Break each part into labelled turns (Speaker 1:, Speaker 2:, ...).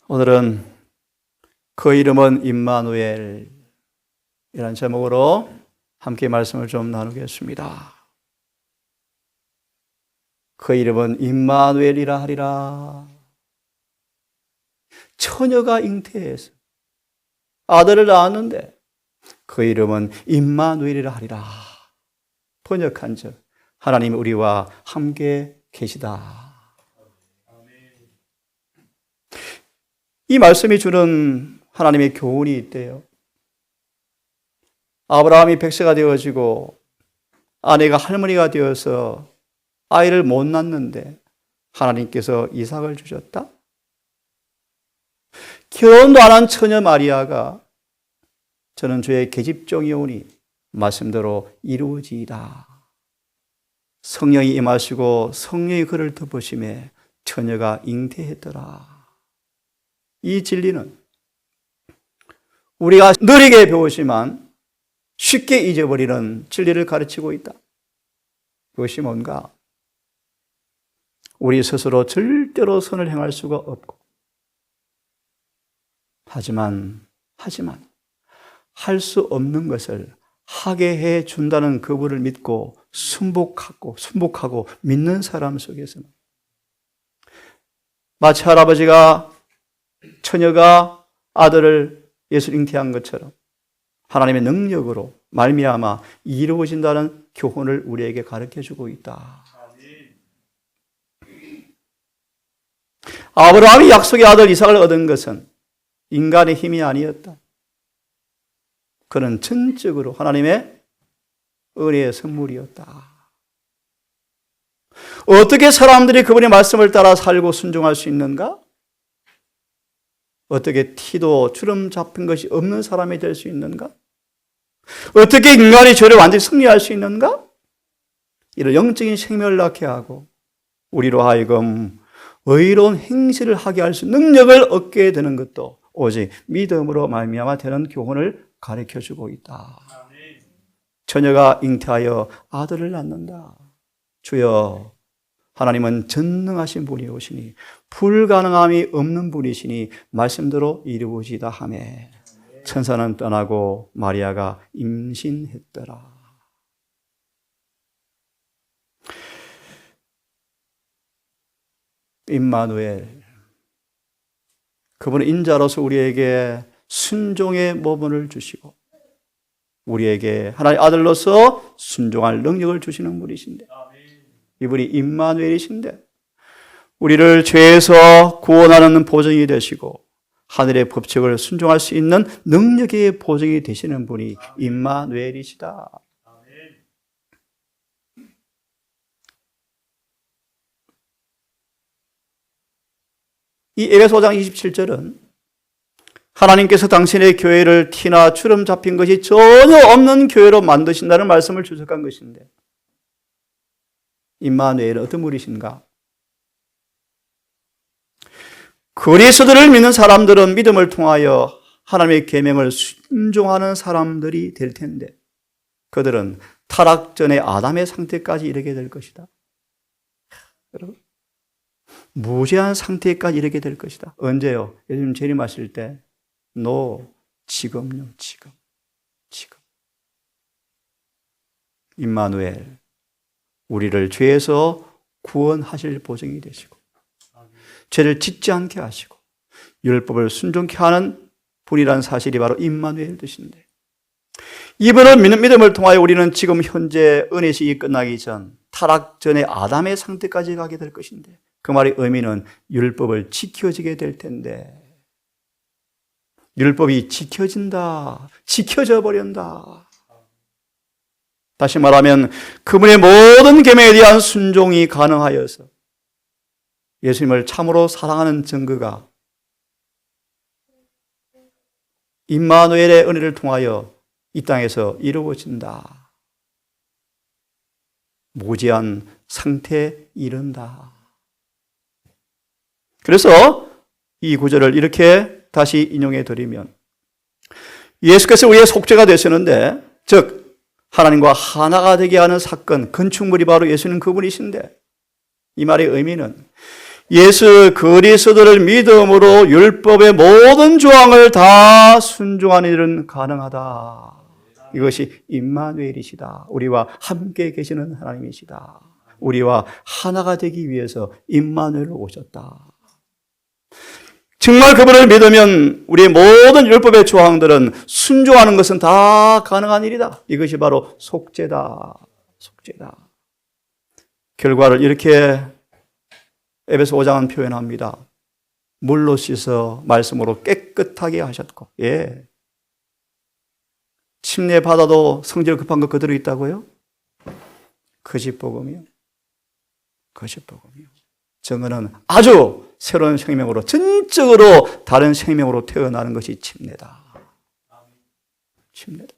Speaker 1: 오늘은 그 이름은 임마누엘 이라는 제목으로 함께 말씀을 좀 나누겠습니다. 그 이름은 임마누엘이라 하리라. 처녀가 잉태해서 아들을 낳았는데 그 이름은 임마누엘이라 하리라. 번역한 즉 하나님이 우리와 함께 계시다. 이 말씀이 주는 하나님의 교훈이 있대요. 아브라함이 100세가 되어지고 아내가 할머니가 되어서 아이를 못 낳는데 하나님께서 이삭을 주셨다. 결혼도 안 한 처녀 마리아가 저는 주의 계집종이오니 말씀대로 이루어지이다. 성령이 임하시고 성령이 그를 덮으심에 처녀가 잉태했더라. 이 진리는 우리가 느리게 배우지만 쉽게 잊어버리는 진리를 가르치고 있다. 그것이 뭔가? 우리 스스로 절대로 선을 행할 수가 없고 하지만 할 수 없는 것을 하게 해 준다는 그분을 믿고 순복하고 믿는 사람 속에서는 마치 할아버지가 처녀가 아들을 예수 잉태한 것처럼 하나님의 능력으로 말미암아 이루어진다는 교훈을 우리에게 가르쳐주고 있다. 아브라함이 약속의 아들 이삭을 얻은 것은 인간의 힘이 아니었다. 그는 전적으로 하나님의 은혜의 선물이었다. 어떻게 사람들이 그분의 말씀을 따라 살고 순종할 수 있는가? 어떻게 티도 주름 잡힌 것이 없는 사람이 될 수 있는가? 어떻게 인간이 죄를 완전히 승리할 수 있는가? 이런 영적인 생명을 낳게 하고 우리로 하여금 의로운 행실을 하게 할 수 있는 능력을 얻게 되는 것도 오직 믿음으로 말미암아 되는 교훈을 가르쳐주고 있다. 처녀가 잉태하여 아들을 낳는다. 주여, 하나님은 전능하신 분이오시니 불가능함이 없는 분이시니 말씀대로 이루어지다 하매 천사는 떠나고 마리아가 임신했더라. 임마누엘, 그분은 인자로서 우리에게 순종의 모범을 주시고 우리에게 하나님의 아들로서 순종할 능력을 주시는 분이신데 이분이 임마누엘이신데 우리를 죄에서 구원하는 보증이 되시고 하늘의 법칙을 순종할 수 있는 능력의 보증이 되시는 분이 임마누엘이시다. 이 에베소 5장 27절은 하나님께서 당신의 교회를 티나 주름 잡힌 것이 전혀 없는 교회로 만드신다는 말씀을 주석한 것인데 임마누엘은 어떤 분이신가? 그리스도를 믿는 사람들은 믿음을 통하여 하나님의 계명을 순종하는 사람들이 될 텐데 그들은 타락 전에 아담의 상태까지 이르게 될 것이다. 여러분, 무죄한 상태까지 이르게 될 것이다. 언제요? 요즘 재림하실 때 지금요. 지금. 임마누엘, 우리를 죄에서 구원하실 보증이 되시고 죄를 짓지 않게 하시고 율법을 순종케 하는 분이라는 사실이 바로 임마누엘 뜻인데 이분을 믿는 믿음을 통하여 우리는 지금 현재 은혜식이 끝나기 전 타락 전에 아담의 상태까지 가게 될 것인데 그 말의 의미는 율법을 지켜지게 될 텐데 율법이 지켜져 버린다. 다시 말하면 그분의 모든 계명에 대한 순종이 가능하여서 예수님을 참으로 사랑하는 증거가 임마누엘의 은혜를 통하여 이 땅에서 이루어진다. 무지한 상태에 이른다. 그래서 이 구절을 이렇게 다시 인용해 드리면 예수께서 우리의 속죄가 되시는데 즉 하나님과 하나가 되게 하는 사건, 건축물이 바로 예수는 그분이신데 이 말의 의미는 예수 그리스도를 믿음으로 율법의 모든 조항을 다 순종하는 일은 가능하다. 이것이 임마누엘이시다. 우리와 함께 계시는 하나님이시다. 우리와 하나가 되기 위해서 임마누엘로 오셨다. 정말 그분을 믿으면 우리의 모든 율법의 조항들은 순종하는 것은 다 가능한 일이다. 이것이 바로 속죄다. 속죄다. 결과를 이렇게 에베소 5장은 표현합니다. 물로 씻어 말씀으로 깨끗하게 하셨고, 예. 침례 받아도 성질 급한 거 그대로 있다고요? 거짓복음이요. 거짓복음이요. 증언은 아주 새로운 생명으로, 전적으로 다른 생명으로 태어나는 것이 침례다. 침례다.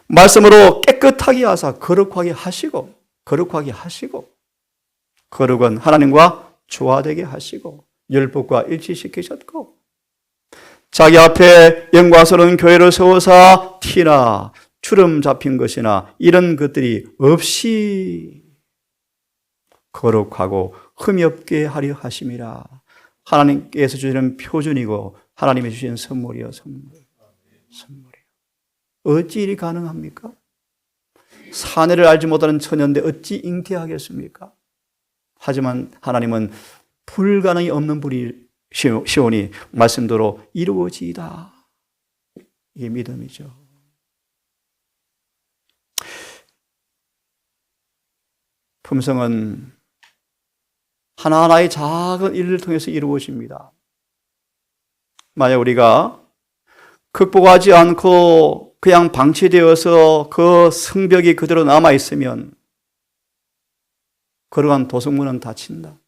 Speaker 1: 말씀으로 깨끗하게 하사 거룩하게 하시고, 거룩은 하나님과 조화되게 하시고 율법과 일치시키셨고 자기 앞에 영광스러운 교회를 세우사 티나 주름 잡힌 것이나 이런 것들이 없이 거룩하고 흠이 없게 하려 하심이라. 하나님께서 주시는 표준이고 하나님이 주신 선물이요. 선물이요. 어찌 일이 가능합니까? 사내를 알지 못하는 처녀인데 어찌 잉태하겠습니까? 하지만 하나님은 불가능이 없는 분이시오니 말씀대로 이루어지이다. 이게 믿음이죠. 품성은 하나하나의 작은 일을 통해서 이루어집니다. 만약 우리가 극복하지 않고 그냥 방치되어서 그 성벽이 그대로 남아있으면 거룩한 도성문은 닫힌다.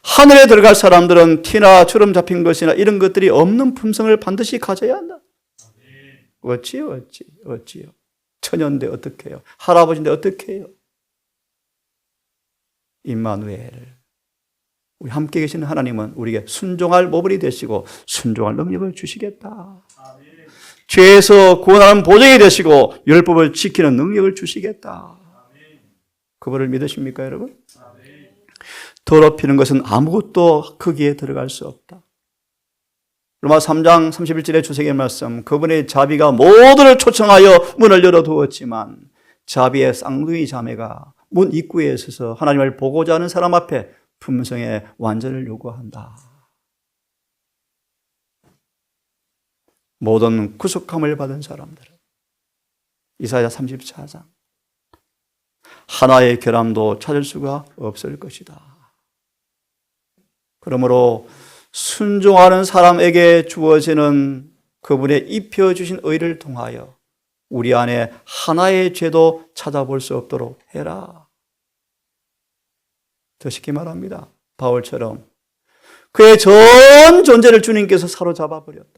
Speaker 1: 하늘에 들어갈 사람들은 티나 주름 잡힌 것이나 이런 것들이 없는 품성을 반드시 가져야 한다. 어찌요? 처녀인데 어떻게 해요? 할아버지인데 어떻게 해요? 임마누엘. 우리 함께 계시는 하나님은 우리에게 순종할 모범이 되시고 순종할 능력을 주시겠다. 죄에서 구원하는 보증이 되시고 율법을 지키는 능력을 주시겠다. 그분을 믿으십니까, 여러분? 더럽히는 것은 아무것도 거기에 들어갈 수 없다. 로마 3장 31절의 주석의 말씀, 그분의 자비가 모두를 초청하여 문을 열어두었지만 자비의 쌍둥이 자매가 문 입구에 서서 하나님을 보고자 하는 사람 앞에 품성의 완전을 요구한다. 모든 구속함을 받은 사람들은 이사야 34장 하나의 결함도 찾을 수가 없을 것이다. 그러므로 순종하는 사람에게 주어지는 그분의 입혀주신 의를 통하여 우리 안에 하나의 죄도 찾아볼 수 없도록 해라. 더 쉽게 말합니다. 바울처럼 그의 전 존재를 주님께서 사로잡아 버렸다.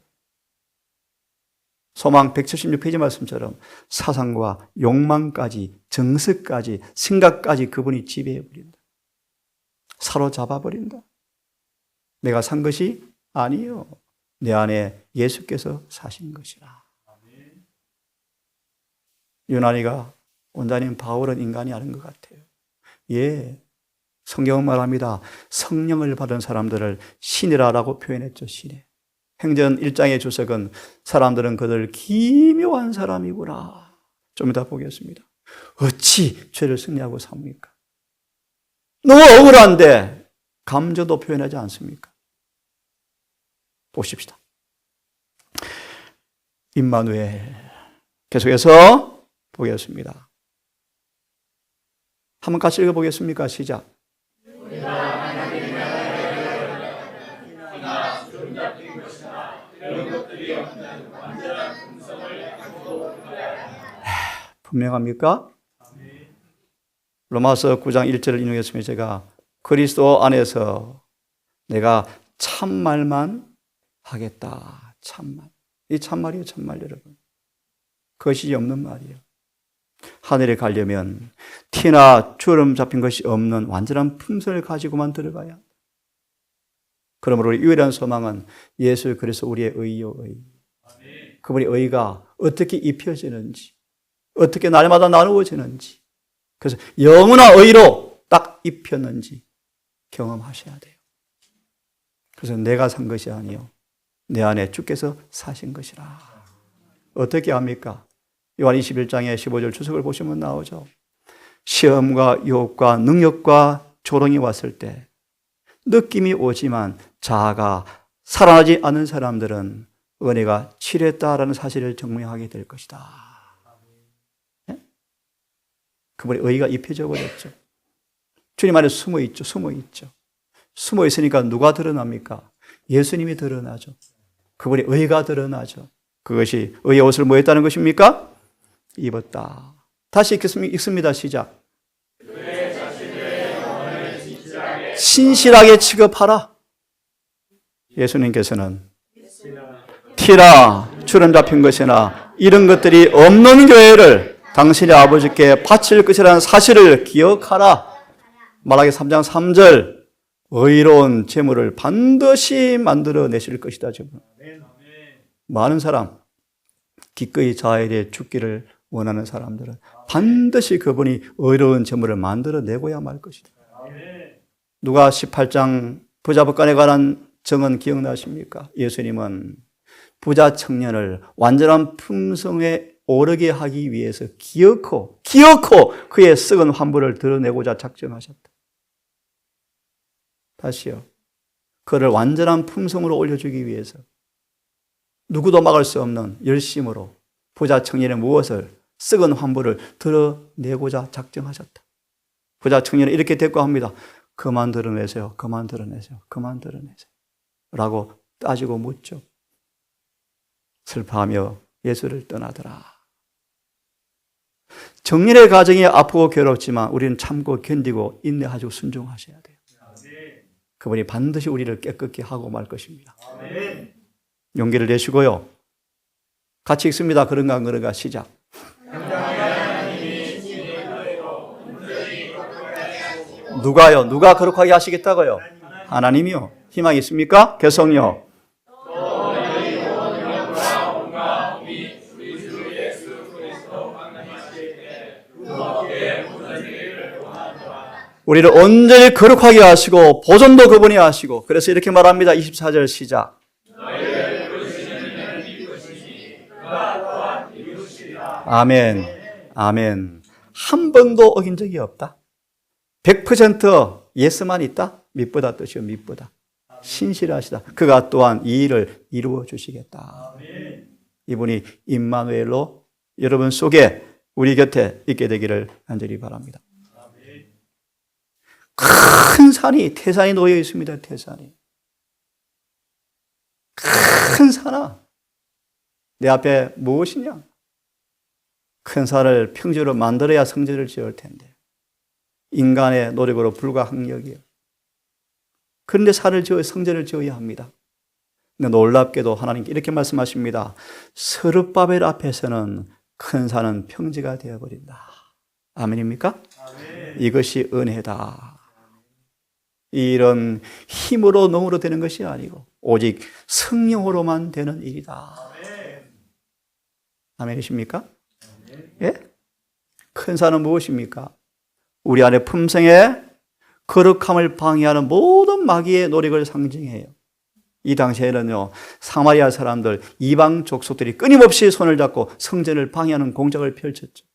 Speaker 1: 소망 176페이지 말씀처럼 사상과 욕망까지, 정서까지, 생각까지 그분이 지배해버린다. 사로잡아버린다. 내가 산 것이 아니요. 내 안에 예수께서 사신 것이라. 유난히가 원장님 바울은 인간이 아닌 것 같아요. 예, 성경은 말합니다. 성령을 받은 사람들을 신이라고 표현했죠. 신이. 행전 1장의 주석은 사람들은 그들 기묘한 사람이구나. 좀 이따 보겠습니다. 어찌 죄를 승리하고 삽니까? 너무 억울한데 감정도 표현하지 않습니까? 보십시다. 임마누엘. 계속해서 보겠습니다. 한번 같이 읽어보겠습니까? 시작. 분명합니까? 로마서 9장 1절을 인용했으면 제가 그리스도 안에서 내가 참말만 하겠다. 참말. 이 참말이에요, 참말 여러분. 거짓이 없는 말이에요. 하늘에 가려면 티나 주름 잡힌 것이 없는 완전한 품성을 가지고만 들어가야 한다. 그러므로 우리 유일한 소망은 예수 그리스도 우리의 의요 의. 그분의 의가 어떻게 입혀지는지, 어떻게 날마다 나누어지는지, 그래서 영원한 의로 딱 입혔는지 경험하셔야 돼요. 그래서 내가 산 것이 아니요 내 안에 주께서 사신 것이라. 어떻게 합니까? 요한 21장의 15절 주석을 보시면 나오죠. 시험과 유혹과 능력과 조롱이 왔을 때 느낌이 오지만 자아가 살아나지 않은 사람들은 은혜가 치료했다라는 사실을 증명하게 될 것이다. 네? 그분의 의가 입혀져 버렸죠. 주님 안에 숨어 있죠. 숨어 있죠. 숨어 있으니까 누가 드러납니까? 예수님이 드러나죠. 그분의 의가 드러나죠. 그것이 의의 옷을 뭐 했다는 것입니까? 입었다. 다시 읽습니다. 시작. 신실하게 취급하라. 예수님께서는 티라 주름 잡힌 것이나 이런 것들이 없는 교회를 당신의 아버지께 바칠 것이라는 사실을 기억하라. 말라기 3장 3절 의로운 재물을 반드시 만들어내실 것이다. 많은 사람 기꺼이 자아에 대해 죽기를 원하는 사람들은 반드시 그분이 의로운 재물을 만들어내고야 말 것이다. 누가 18장 부자 법관에 관한 정은 기억나십니까? 예수님은 부자 청년을 완전한 품성에 오르게 하기 위해서 기어코 그의 썩은 환부를 드러내고자 작정하셨다. 다시요. 그를 완전한 품성으로 올려주기 위해서 누구도 막을 수 없는 열심으로 부자 청년의 무엇을 썩은 환부를 드러내고자 작정하셨다. 부자 청년은 이렇게 대꾸합니다. 그만 드러내세요. 그만 드러내세요. 그만 드러내세요. 라고 따지고 묻죠. 슬퍼하며 예수를 떠나더라. 정년의 가정이 아프고 괴롭지만 우리는 참고 견디고 인내하고 순종하셔야 돼요. 그분이 반드시 우리를 깨끗게 하고 말 것입니다. 용기를 내시고요. 같이 읽습니다. 그런가 시작. 누가요? 누가 거룩하게 하시겠다고요? 하나님이요. 희망이 있습니까? 계속요. 우리를 온전히 거룩하게 하시고 보존도 그분이 하시고 그래서 이렇게 말합니다. 24절 시작. 아멘. 아멘. 한 번도 어긴 적이 없다. 100% 예스만 있다. 믿보다 뜻이요. 믿보다. 신실하시다. 그가 또한 이 일을 이루어 주시겠다. 이분이 임마누엘로 여러분 속에 우리 곁에 있게 되기를 간절히 바랍니다. 큰 산이 태산이 놓여 있습니다. 태산이. 큰 산아. 내 앞에 무엇이냐? 큰 산을 평지로 만들어야 성전을 지을 텐데 인간의 노력으로 불가항력이요. 그런데 산을 지어 성전을 지어야 합니다. 근데 놀랍게도 하나님께 이렇게 말씀하십니다. 스룹바벨 앞에서는 큰 산은 평지가 되어버린다. 아멘입니까? 아멘. 이것이 은혜다. 이런 힘으로 능으로 되는 것이 아니고 오직 성령으로만 되는 일이다. 아멘이십니까? 예? 큰 산은 무엇입니까? 우리 안에 품성에 거룩함을 방해하는 모든 마귀의 노력을 상징해요. 이 당시에는요, 사마리아 사람들, 이방 족속들이 끊임없이 손을 잡고 성전을 방해하는 공작을 펼쳤죠.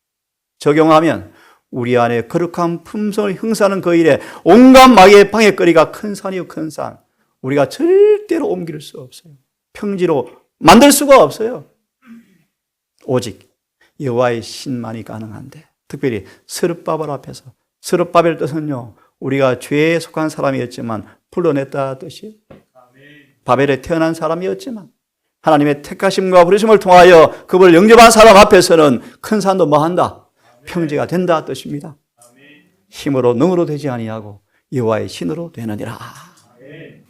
Speaker 1: 적용하면 우리 안에 거룩한 품성을 형성하는 그 일에 온갖 마귀의 방해거리가 큰 산이요, 큰 산. 우리가 절대로 옮길 수 없어요. 평지로 만들 수가 없어요. 오직 여호와의 신만이 가능한데, 특별히 스룹바벨 앞에서, 스룹바벨 뜻은요, 우리가 죄에 속한 사람이었지만 불러냈다 뜻이에요. 바벨에 태어난 사람이었지만 하나님의 택하심과 부르심을 통하여 그분을 영접한 사람 앞에서는 큰 산도 뭐한다? 평지가 된다 뜻입니다. 힘으로 능으로 되지 아니하고 여호와의 신으로 되느니라.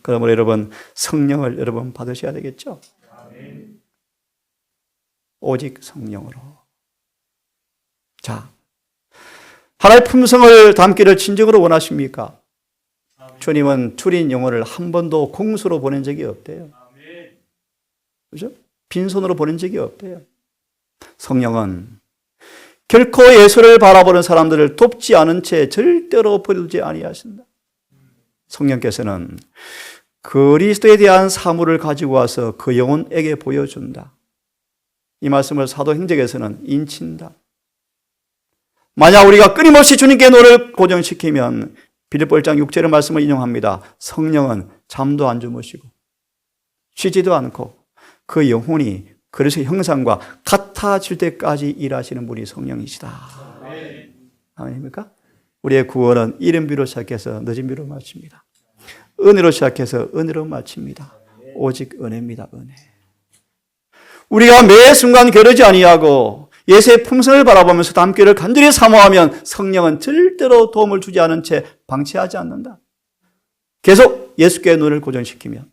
Speaker 1: 그러므로 여러분 성령을 여러분 받으셔야 되겠죠? 오직 성령으로. 자, 하나님의 품성을 담기를 진정으로 원하십니까? 주님은 줄인 영혼을 한 번도 공수로 보낸 적이 없대요. 그죠? 빈손으로 보낸 적이 없대요. 성령은 결코 예수를 바라보는 사람들을 돕지 않은 채 절대로 버리지 아니하신다. 성령께서는 그리스도에 대한 사물을 가지고 와서 그 영혼에게 보여준다. 이 말씀을 사도행전에서는 인친다. 만약 우리가 끊임없이 주님께 노를 고정시키면 빌립보 1장 6절의 말씀을 인용합니다. 성령은 잠도 안 주무시고 쉬지도 않고 그 영혼이 그리스도의 형상과 같아질 때까지 일하시는 분이 성령이시다. 아멘입니까? 우리의 구원은 이른비로 시작해서 늦은비로 마칩니다. 은혜로 시작해서 은혜로 마칩니다. 오직 은혜입니다. 은혜. 우리가 매 순간 게으르지 아니하고 예수의 품성을 바라보면서 담교를 간절히 사모하면 성령은 절대로 도움을 주지 않은 채 방치하지 않는다. 계속 예수께 눈을 고정시키면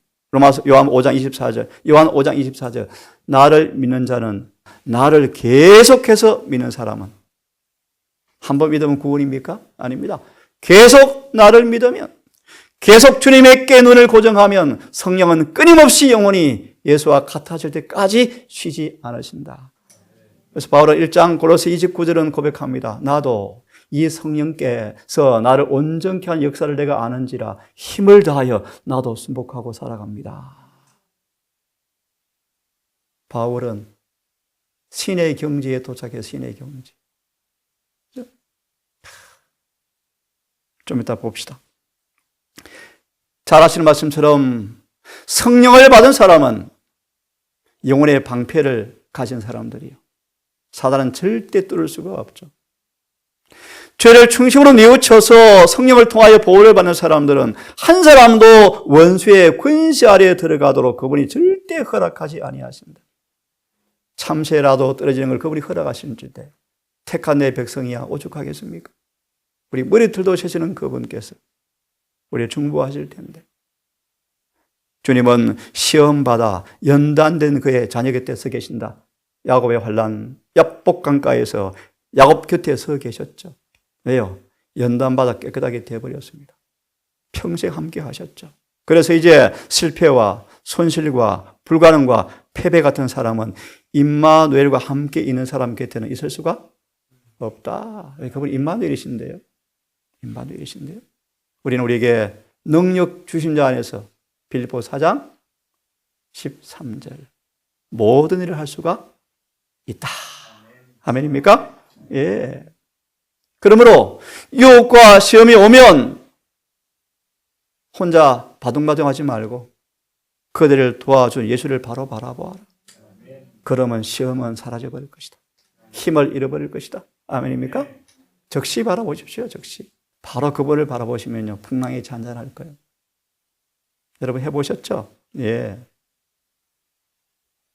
Speaker 1: 요한 5장 24절 나를 믿는 자는 나를 계속해서 믿는 사람은 한 번 믿으면 구원입니까? 아닙니다. 계속 나를 믿으면 계속 주님에게 눈을 고정하면 성령은 끊임없이 영원히 예수와 같아질 때까지 쉬지 않으신다. 그래서 바울은 1장 골로새 29절은 고백합니다. 나도 이 성령께서 나를 온전케 한 역사를 내가 아는지라 힘을 다하여 나도 순복하고 살아갑니다. 바울은 신의 경지에 도착해서 신의 경지. 좀 이따 봅시다. 잘 아시는 말씀처럼 성령을 받은 사람은 영혼의 방패를 가진 사람들이요. 사단은 절대 뚫을 수가 없죠. 죄를 중심으로 뉘우쳐서 성령을 통하여 보호를 받는 사람들은 한 사람도 원수의 권세 아래에 들어가도록 그분이 절대 허락하지 아니하십니다. 참새라도 떨어지는 걸 그분이 허락하시는데 택한 내 백성이야 오죽하겠습니까? 우리 머리털도 세시는 그분께서 우리를 중보하실 텐데 주님은 시험받아 연단된 그의 자녀 곁에 서 계신다. 야곱의 환난 야복 강가에서 야곱 곁에 서 계셨죠. 왜요? 연단받아 깨끗하게 되어버렸습니다. 평생 함께 하셨죠. 그래서 이제 실패와 손실과 불가능과 패배 같은 사람은 임마누엘과 함께 있는 사람 곁에는 있을 수가 없다. 그분이 임마누엘이신데요. 임마누엘이신데요. 우리는 우리에게 능력 주신 자 안에서 빌립보 4장 13절 모든 일을 할 수가 있다. 아멘입니까? 예. 그러므로 유혹과 시험이 오면 혼자 바둥바둥하지 말고 그들을 도와준 예수를 바로 바라보아라. 그러면 시험은 사라져버릴 것이다. 힘을 잃어버릴 것이다. 아멘입니까? 적시 바라보십시오. 적시. 바로 그분을 바라보시면요 풍랑이 잔잔할 거예요. 여러분 해보셨죠? 예.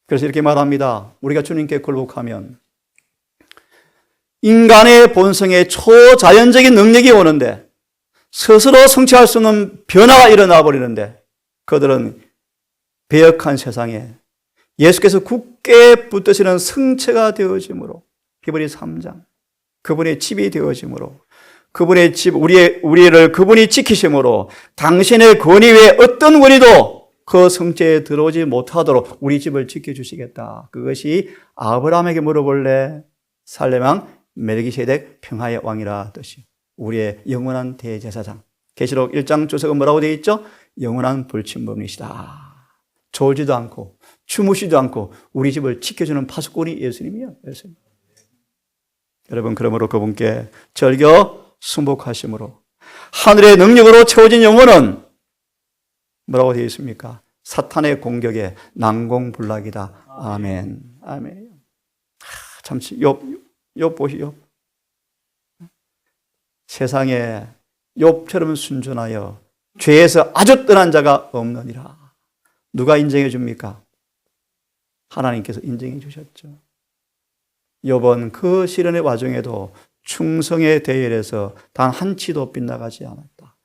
Speaker 1: 그래서 이렇게 말합니다. 우리가 주님께 굴복하면 인간의 본성에 초자연적인 능력이 오는데 스스로 성취할 수 없는 변화가 일어나 버리는데 그들은 배역한 세상에 예수께서 굳게 붙드시는 성체가 되어짐으로 히브리 3장 그분의 집이 되어짐으로 그분의 집 우리를 그분이 지키심으로 당신의 권위 외에 어떤 권위도 그 성체에 들어오지 못하도록 우리 집을 지켜주시겠다. 그것이 아브라함에게 물어볼래 살레망 멜기세덱 평화의 왕이라 뜻이 우리의 영원한 대제사장. 계시록 1장 주석은 뭐라고 되어 있죠? 영원한 불침범이시다. 졸지도 않고 주무시지도 않고 우리 집을 지켜주는 파수꾼이 예수님이요. 예수님. 여러분 그러므로 그분께 절겨 순복하심으로 하늘의 능력으로 채워진 영혼은 뭐라고 되어 있습니까? 사탄의 공격에 난공불락이다. 아멘. 아멘. 잠시 욥 보시오. 세상에 욥처럼 순전하여 죄에서 아주 떠난 자가 없느니라. 누가 인정해 줍니까? 하나님께서 인정해 주셨죠. 욥은 그 시련의 와중에도 충성의 대열에서 단 한치도 빗나가지 않았다.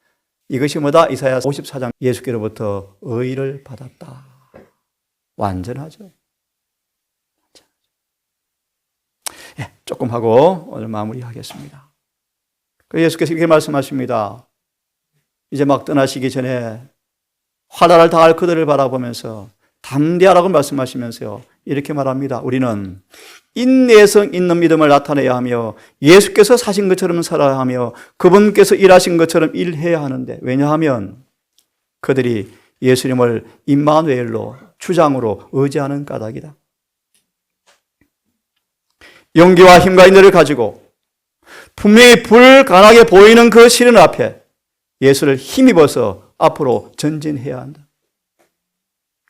Speaker 1: 이것이 뭐다? 이사야 54장 예수께로부터 의를 받았다. 완전하죠. 예, 조금 하고 오늘 마무리하겠습니다. 예수께서 이렇게 말씀하십니다. 이제 막 떠나시기 전에 환난을 당할 그들을 바라보면서 담대하라고 말씀하시면서요. 이렇게 말합니다. 우리는 인내성 있는 믿음을 나타내야 하며 예수께서 사신 것처럼 살아야 하며 그분께서 일하신 것처럼 일해야 하는데, 왜냐하면 그들이 예수님을 임마누엘로, 주장으로 의지하는 까닭이다. 용기와 힘과 인내를 가지고 분명히 불가능하게 보이는 그 시련 앞에 예수를 힘입어서 앞으로 전진해야 한다.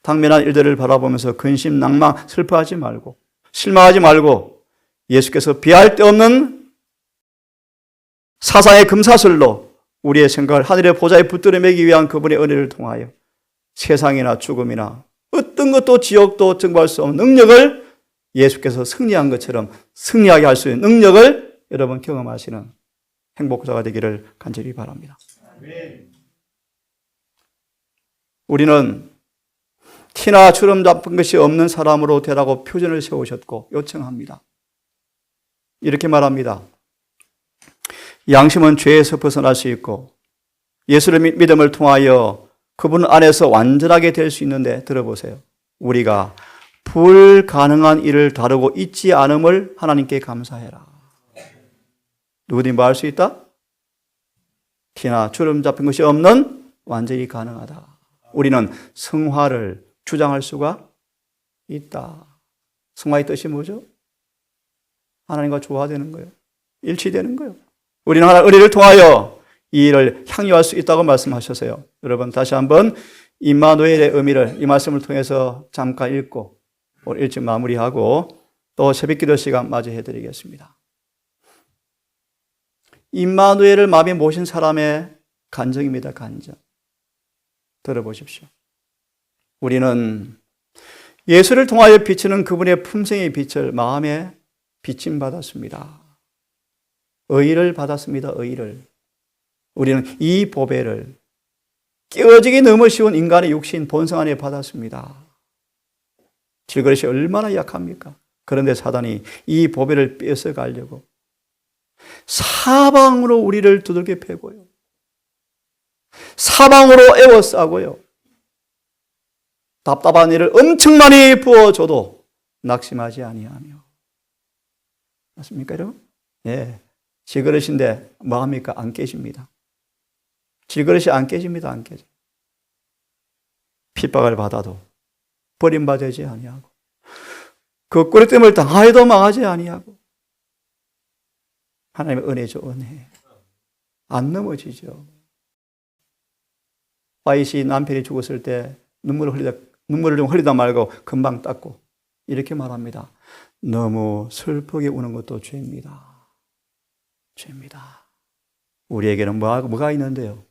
Speaker 1: 당면한 일들을 바라보면서 근심, 낭망, 슬퍼하지 말고 실망하지 말고 예수께서 비할 데 없는 사상의 금사슬로 우리의 생각을 하늘의 보좌에 붙들어 매기 위한 그분의 은혜를 통하여 세상이나 죽음이나 어떤 것도 지옥도 증거할 수 없는 능력을 예수께서 승리한 것처럼 승리하게 할 수 있는 능력을 여러분 경험하시는 행복자가 되기를 간절히 바랍니다. 우리는 티나 주름 잡은 것이 없는 사람으로 되라고 표준을 세우셨고 요청합니다. 이렇게 말합니다. 양심은 죄에서 벗어날 수 있고 예수를 믿음을 통하여 그분 안에서 완전하게 될 수 있는데, 들어보세요. 우리가 불가능한 일을 다루고 있지 않음을 하나님께 감사해라. 누구든지 뭐 할 수 있다? 티나 주름 잡힌 것이 없는 완전히 가능하다. 우리는 성화를 주장할 수가 있다. 성화의 뜻이 뭐죠? 하나님과 조화되는 거예요. 일치되는 거예요. 우리는 하나님의 은혜를 통하여 이 일을 향유할 수 있다고 말씀하셨어요. 여러분 다시 한번 임마누엘의 의미를 이 말씀을 통해서 잠깐 읽고 오늘 일찍 마무리하고 또 새벽기도 시간 맞이해 드리겠습니다. 임마누엘을 마음에 모신 사람의 간증입니다. 간증. 들어보십시오. 우리는 예수를 통하여 비치는 그분의 품성의 빛을 마음에 비침받았습니다. 의를 받았습니다. 의를. 우리는 이 보배를 깨어지기 너무 쉬운 인간의 육신 본성 안에 받았습니다. 질그릇이 얼마나 약합니까? 그런데 사단이 이 보배를 뺏어가려고 사방으로 우리를 두들겨 패고요. 사방으로 에워싸고요. 답답한 일을 엄청 많이 부어줘도 낙심하지 아니하며. 맞습니까, 여러분? 예. 질그릇인데 뭐합니까? 안 깨집니다. 질그릇이 안 깨집니다. 안 깨져. 핍박을 받아도 버림받지 아니하고 그 꿀tem을 당하여도 망하지 아니하고 하나님의 은혜죠. 은혜. 안 넘어지죠. 화이시 남편이 죽었을 때 눈물을 좀 흘리다 말고 금방 닦고 이렇게 말합니다. 너무 슬프게 우는 것도 죄입니다. 죄입니다. 우리에게는 뭐가 있는데요?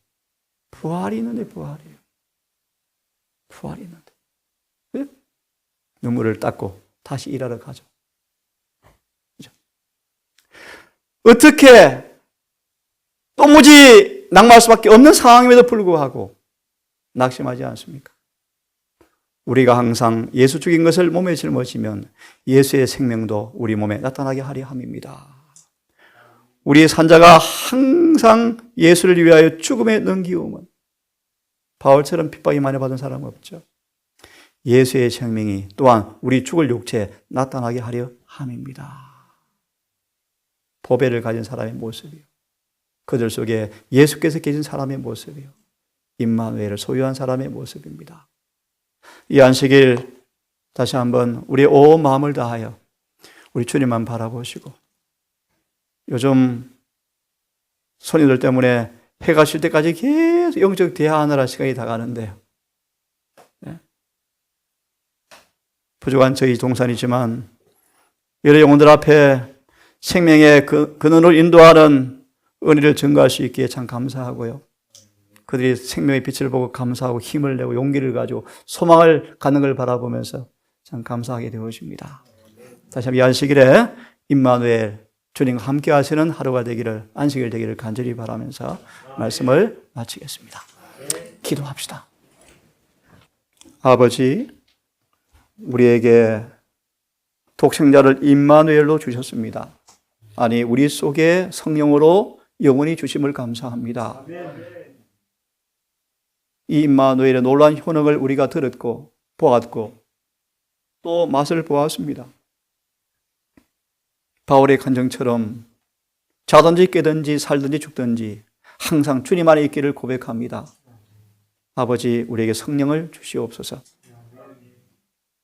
Speaker 1: 부활이 있는데, 부활이에요. 부활이 있는데. 네? 눈물을 닦고 다시 일하러 가죠. 그죠? 어떻게 도무지 낙마할 수밖에 없는 상황임에도 불구하고 낙심하지 않습니까? 우리가 항상 예수 죽인 것을 몸에 짊어지면 예수의 생명도 우리 몸에 나타나게 하려 함입니다. 우리의 산자가 항상 예수를 위하여 죽음에 넘기움은 바울처럼 핍박이 많이 받은 사람은 없죠. 예수의 생명이 또한 우리 죽을 육체에 나타나게 하려 함입니다. 보배를 가진 사람의 모습이요. 그들 속에 예수께서 계신 사람의 모습이요. 임마누엘을 소유한 사람의 모습입니다. 이 안식일 다시 한번 우리의 온 마음을 다하여 우리 주님만 바라보시고, 요즘 손님들 때문에 해가 질 때까지 계속 영적 대화하느라 시간이 다 가는데요. 네. 부족한 저희 동산이지만 여러 영혼들 앞에 생명의 근원을 인도하는 은혜를 증거할 수 있기에 참 감사하고요. 그들이 생명의 빛을 보고 감사하고 힘을 내고 용기를 가지고 소망을 갖는 걸 바라보면서 참 감사하게 되어집니다. 다시 한번 이 안식일에 임마누엘 주님과 함께 하시는 하루가 되기를, 안식일 되기를 간절히 바라면서 말씀을 마치겠습니다. 기도합시다. 아버지, 우리에게 독생자를 임마누엘로 주셨습니다. 아니, 우리 속에 성령으로 영원히 주심을 감사합니다. 이 임마누엘의 놀라운 효능을 우리가 들었고 보았고 또 맛을 보았습니다. 바울의 간증처럼 자든지 깨든지 살든지 죽든지 항상 주님 안에 있기를 고백합니다. 아버지, 우리에게 성령을 주시옵소서.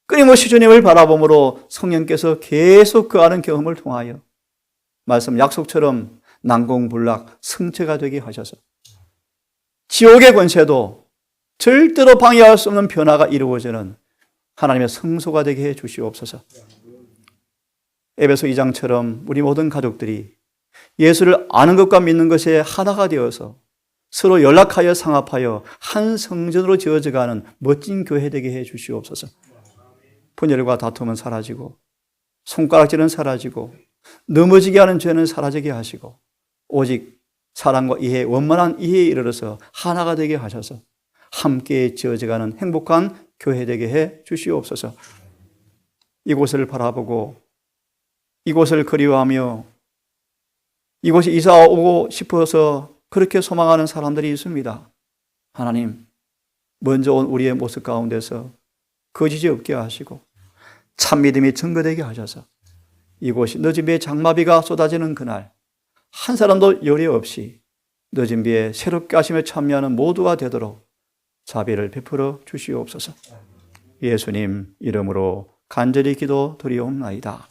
Speaker 1: 끊임없이 주님을 바라봄으로 성령께서 계속 그 아는 경험을 통하여 말씀 약속처럼 난공불락 승체가 되게 하셔서 지옥의 권세도 절대로 방해할 수 없는 변화가 이루어지는 하나님의 성소가 되게 해 주시옵소서. 에베소 2장처럼 우리 모든 가족들이 예수를 아는 것과 믿는 것에 하나가 되어서 서로 연락하여 상합하여 한 성전으로 지어져가는 멋진 교회 되게 해 주시옵소서. 분열과 다툼은 사라지고 손가락질은 사라지고 넘어지게 하는 죄는 사라지게 하시고 오직 사랑과 이해, 원만한 이해에 이르러서 하나가 되게 하셔서 함께 지어져가는 행복한 교회 되게 해 주시옵소서. 이곳을 바라보고 이곳을 그리워하며 이곳에 이사 오고 싶어서 그렇게 소망하는 사람들이 있습니다. 하나님, 먼저 온 우리의 모습 가운데서 거짓이 없게 하시고 참 믿음이 증거되게 하셔서 이곳이 늦은 비에 장마비가 쏟아지는 그날 한 사람도 요리 없이 늦은 비에 새롭게 하심에 참여하는 모두가 되도록 자비를 베풀어 주시옵소서. 예수님 이름으로 간절히 기도드리옵나이다.